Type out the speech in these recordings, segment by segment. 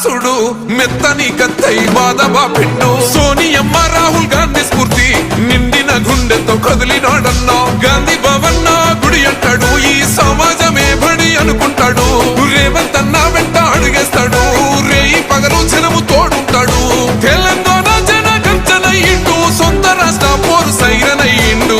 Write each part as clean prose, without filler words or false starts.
సుడు మెత్తని కత్తై బాధబా పిండు సోనియమ్మ రాహుల్ గాంధీ స్ఫూర్తి నిండిన గుండెతో కదిలినాడన్నా గాంధీ భవన్ గుడి అంటాడు ఈ సమాజమే బడి అనుకుంటాడు రేవంత్ అన్న వెంట అడుగేస్తాడు రేయి పగలు జనము తోడుంటాడు తెలంగాణ జన గంచనయ్యిండు సొంత రాష్ట్ర పోరు సైరనయ్యిండు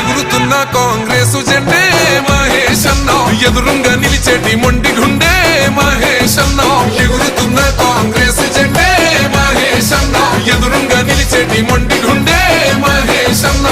ఎగురుతున్న కాంగ్రెస్ జెండే మహేష్ అన్న ఎదురుంగా నిలిచేటి మొండి గుండె మహేష్ అన్న ఎగురుతున్న కాంగ్రెస్ జెండే మహేష్ అన్న ఎదురుంగా నిలిచేటి మొండి గుండె మహేష్ అన్న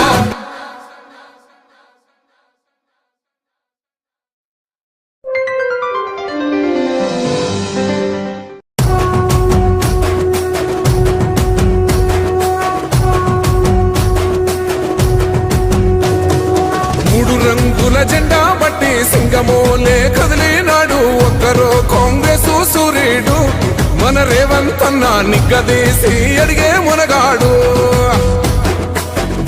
జెండా బట్టి సింగమోలే కదిలినాడు ఒక్కరో కాంగ్రెస్ సూర్యుడు మన రేవంత్ అన్న నిగ్గదీసి అడిగే మునగాడు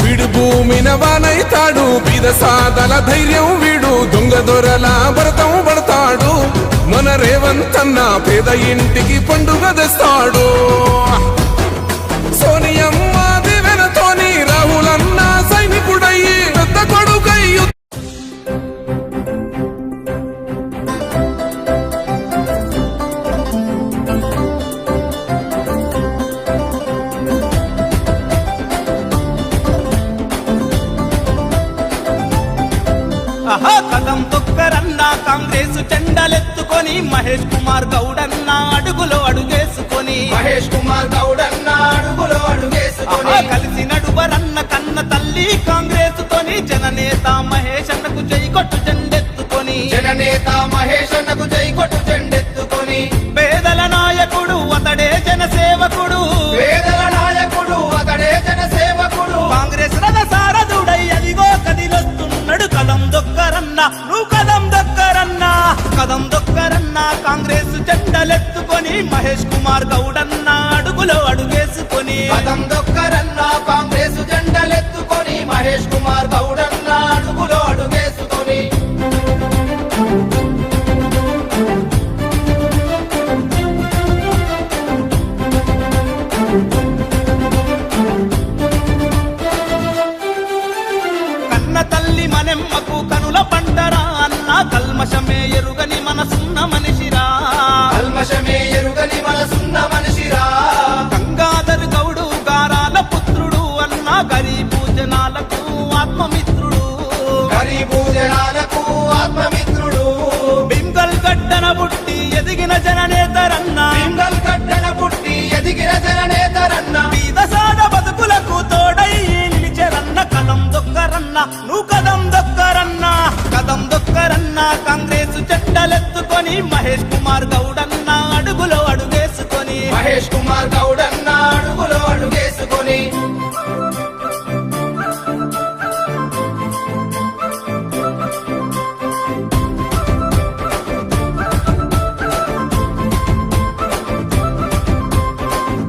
వీడు భూమిన వానైతాడు బీద సాదల ధైర్యం వీడు దొంగ దొరల భరతం పడతాడు మన రేవంత్ అన్న పేద ఇంటికి పండుగ తెస్తాడు సోనియమ్మ దివెనతోని రాహుల్ అన్న సైనికుడయ్యి పెద్ద కొడుకై కదం తొక్కరన్నా కాంగ్రెస్ జెండాలెత్తుకొని మహేష్ కుమార్ గౌడన్న అడుగులో అడుగేసుకొని కలిసి నడువరన్న కన్న తల్లి కాంగ్రెస్ తోని జననేత మహేష్ అన్నకు జై కొట్టు జెండెత్తుకొని పేదల నాయకుడు అతడే జనసేవకుడు కాంగ్రెస్ రథ సారథుడై అదిగో కదిలొస్తున్నాడు కదం దొక్కరన్నా నువ్వు కదం దొక్కరన్నా కాంగ్రెస్ జెండలెత్తుకొని మహేష్ కుమార్ గౌడన్న అడుగులో అడుగేసుకొని కదం దొక్కరన్నా కాంగ్రెస్ జెండలెత్తుకొని మహేష్ కుమార్ గౌడన్న అడుగులో అడుగేసుకొని కన్న తల్లి మనెమ్మకు కనుల పంటరా అన్న కల్మషమే ఎరుగని మనసున్న మనిషిరా గంగాధర్ గౌడు గారాల పుత్రుడు అన్న గరీబు జనాలకు ఆత్మమిత్రుడు బింగల్ గడ్డన పుట్టి ఎదిగిన జననేతరన్న బీద సాద బతుకులకు తోడై నిలిచెరన్న కదం దొక్కరన్నా నువ్వు కదం దొక్కరన్నా కాంగ్రెస్ జెండలెత్తుకొని మహేష్ కుమార్ గౌడన్న అడుగులో అడుగేసుకొని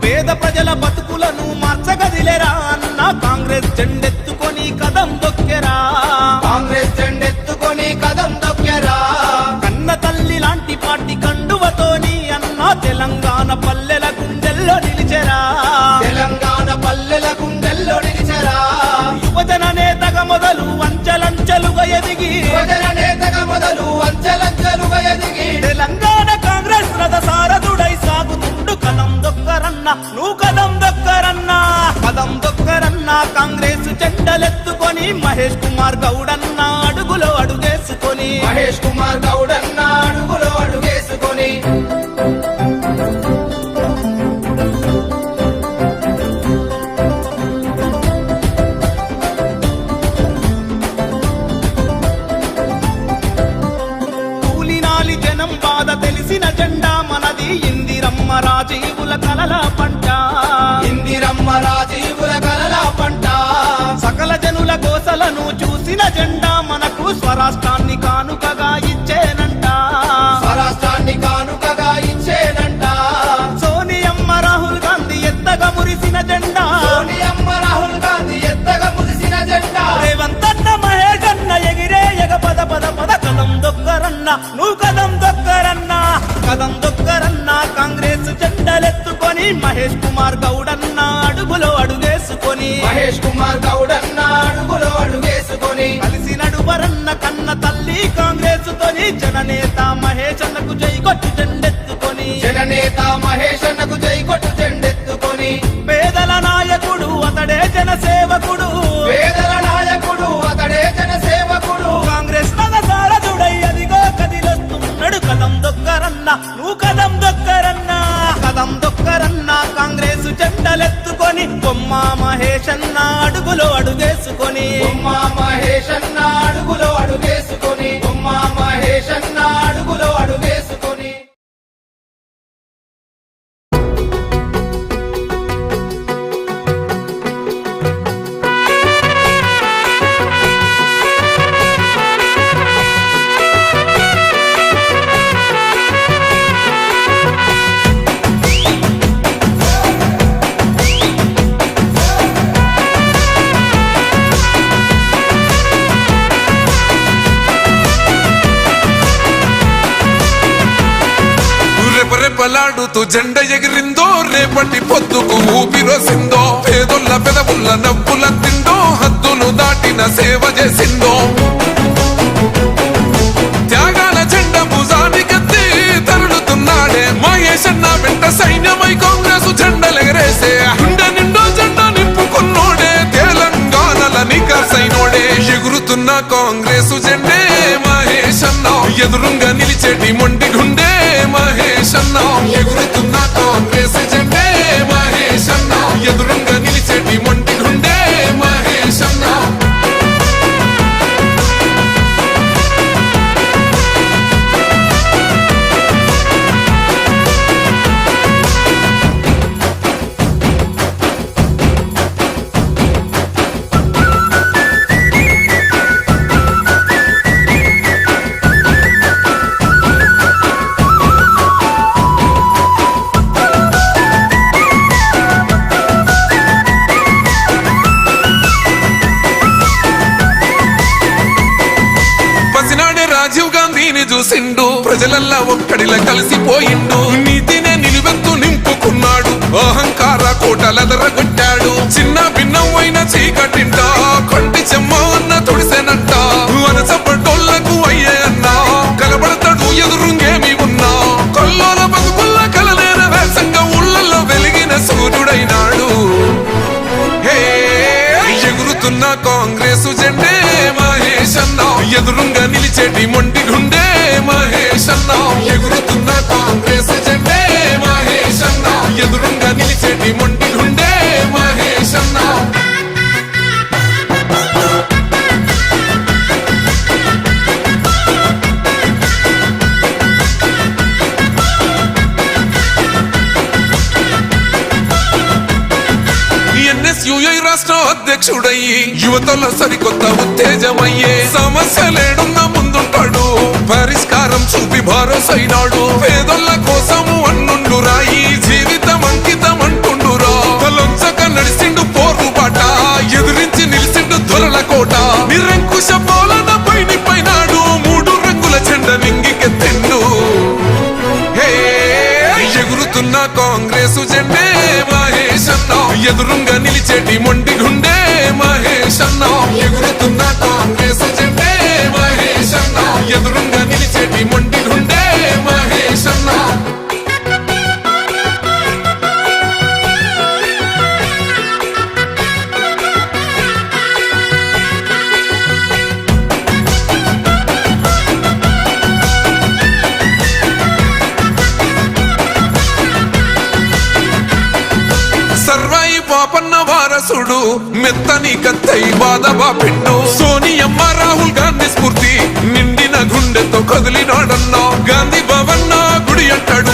పేద ప్రజల బతుకులను మార్చగదిలేరా అన్న కాంగ్రెస్ జెండెత్తుకొని కదం దొక్కెరా కన్న తల్లి లాంటి పార్టీ కండువతోని అన్న తెలంగాణ పల్లెల గుండెల్లో నిలిచెరా యువజన నేతగా మొదలు అంచెలంచెలుగా ఎదిగి తెలంగాణ కాంగ్రెస్ రథ సారథుడై సాగుతుండు కదం దొక్కరన్నా నువ్వు కదం దొక్కరన్నా కాంగ్రెస్ జెండలెత్తుకొని మహేష్ కుమార్ గౌడన్న అడుగులో అడుగేసుకొని కూలినాలి జనం బాధ తెలిసిన జెండా మనది ఇందిరమ్మ రాజీవుల కలల పంట సకల జనుల గోసలను చూసిన జెండా మనకు స్వరాష్ట్రాన్ని కానుకగా ఇచ్చేనంట సోనియమ్మ రాహుల్ గాంధీ ఎత్తగా మురిసిన జెండా రేవంత్ అన్న మహేష్ అన్న ఎగిరే ఎగ పద కదం దొక్కరన్నా నువ్వు కదం దొక్కరన్నా కాంగ్రెస్ జెండలెత్తుకొని మహేష్ కుమార్ గౌడన్న అడుగులో అడుగేసుకొని మహేష్ కుమార్ గౌడన్న అడుగులో అడుగేసుకొని కలిసి నడువరన్న కన్న తల్లి కాంగ్రెస్ తోని జననేత మహేష్ అన్నకు జై కొట్టు జెండెత్తుకొని జననేత మహేష్ అన్నకు జై కొట్టు జెండెత్తుకొని పేదల నాయకుడు అతడే జన సేవకుడు పేదల నాయకుడు అతడే జన సేవకుడు కాంగ్రెస్ నగసారథుడై అదిగో కదిలొస్తున్నాడు కదం దొక్కరన్న నువ్వు కదం దొక్కరన్న కదం దొక్కరన్న కాంగ్రెస్ జెండలెత్తుకొని బొమ్మ మహేష్ అన్న అడుగులో అడుగేసుకొని బొమ్మ మహేష్ అన్న అడుగులో అడుగేసుకొని బొమ్మ మహేష్ అన్న అడుగులో అడుగేసుకొని రెపరెపలాడుతూ జెండ ఎగిరిందో రేపటి పొద్దుకు ఊపిరోసిందో పేదొల్ల పెదవుల్ల నవ్వుల తిందో హద్దులు దాటిన సేవ చేసిందో త్యాగాల జెండ భుజానికెత్తి తరులుతున్నాడే మహేష్ అన్న వెంట సైన్యమై కాంగ్రెస్ జెండలెగరేసే గుండె నిండో జెండ నింపుకున్నోడే తెలంగాణల నికాసైనోడే ఎగురుతున్న కాంగ్రెస్ జెండే మహేష్ అన్న ఎదురుంగా నిలిచేటి మొండి గుండె మహేష్ అన్న ఎగురుతున్న కాంగ్రెస్ జెండే మహేష్ అన్న ఎదురుంగా నిలిచేటి మొండి గుండె మహేష్ అన్న రాజీవ్ గాంధీని చూసిండు ప్రజలల్లా ఒక్కడిలా కలిసిపోయిండు నీతినే నిలువెత్తు నింపుకున్నాడు అహంకార కోటలెదరగొట్టాడు చిన్న భిన్నమైన చీకటింట కొంటి చెమ్మ అన్న తుడిసెనంట వనసపడ్డోళ్లకు అయ్యే అన్న కలబడతాడు ఎదురుంగేమి ఉన్నా కొల్లోల బతుకుల్ల కలలేన వేసంగా ఊళ్ళల్లో వెలిగిన సూర్యుడైనాడు హే ఎగురుతున్న కాంగ్రెస్ జెండే మహేష్ అన్న ఎదురుంగా నిలిచేటి మొండి గుండె మహేష్ అన్న ఎగురుతున్న కాంగ్రెస్ జెండే మహేష్ అన్న ఎదురుంగా నిలిచేటి మొండి గుండె మహేష్ అన్న ఎన్ఎస్యుఐ రాష్ట్ర అధ్యక్షుడయ్యి యువతలో సరికొత్త ఉత్తేజమయ్యే సమస్యలేడున్న ముందుంటాడు పరిష్కారం చూపి భరోసైనాడు పేదోళ్ళ కోసము అన్నుండు రాయి జీవితం అంకితం అంటుండురా తలొంచక నడిసిండు పోరు బాట ఎదిరించి నిలిసిండు దొరల కోట నిరంకుశ పాలన పైనాడు మూడు రంగుల జెండ నింగికెత్తిండు హే ఎగురుతున్న కాంగ్రెస్ జెండే మహేష్ అన్న ఎదురుంగా నిలిచేటి మొండి గుండె మహేష్ అన్న ఎగురుతున్న కాంగ్రెస్ జెండే మహేష్ అన్న ఎదురుంగా నిలిచేటి మొండి గుండె మహేష్ అన్న సర్వాయి పాపన్న వారసుడు మెత్తని కత్తై బాధబా పిండు సోనియమ్మ రాహుల్ గాంధీ స్ఫూర్తి నిండిన గుండెతో కదిలినాడన్నా గాంధీ భవన్న గుడి అంటాడు